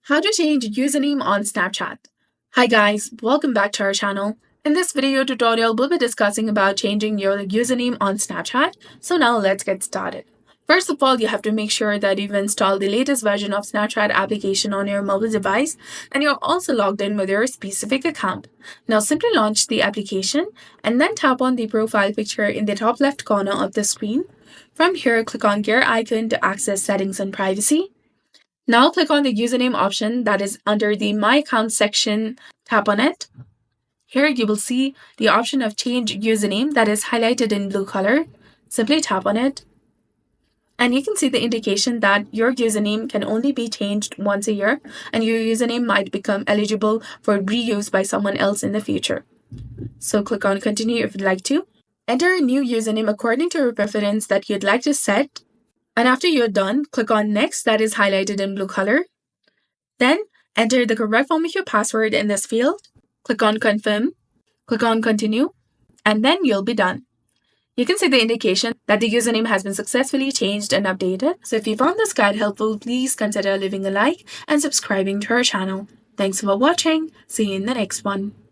How to change username on Snapchat. Hi guys, welcome back to our channel. In this video tutorial, we'll be discussing about changing your username on Snapchat. So now let's get started. First of all, you have to make sure that you've installed the latest version of Snapchat application on your mobile device and you're also logged in with your specific account. Now simply launch the application and then tap on the profile picture in the top left corner of the screen. From here, click on gear icon to access settings and privacy. Now click on the username option that is under the My Account section. Tap on it. Here you will see the option of Change Username that is highlighted in blue color. Simply tap on it. And you can see the indication that your username can only be changed once a year and your username might become eligible for reuse by someone else in the future. So click on Continue if you'd like to. Enter a new username according to your preference that you'd like to set. And after you're done, click on Next that is highlighted in blue color. Then enter the correct form of your password in this field. Click on Confirm. Click on Continue. And then you'll be done. You can see the indication that the username has been successfully changed and updated. So if you found this guide helpful, please consider leaving a like and subscribing to our channel. Thanks for watching. See you in the next one.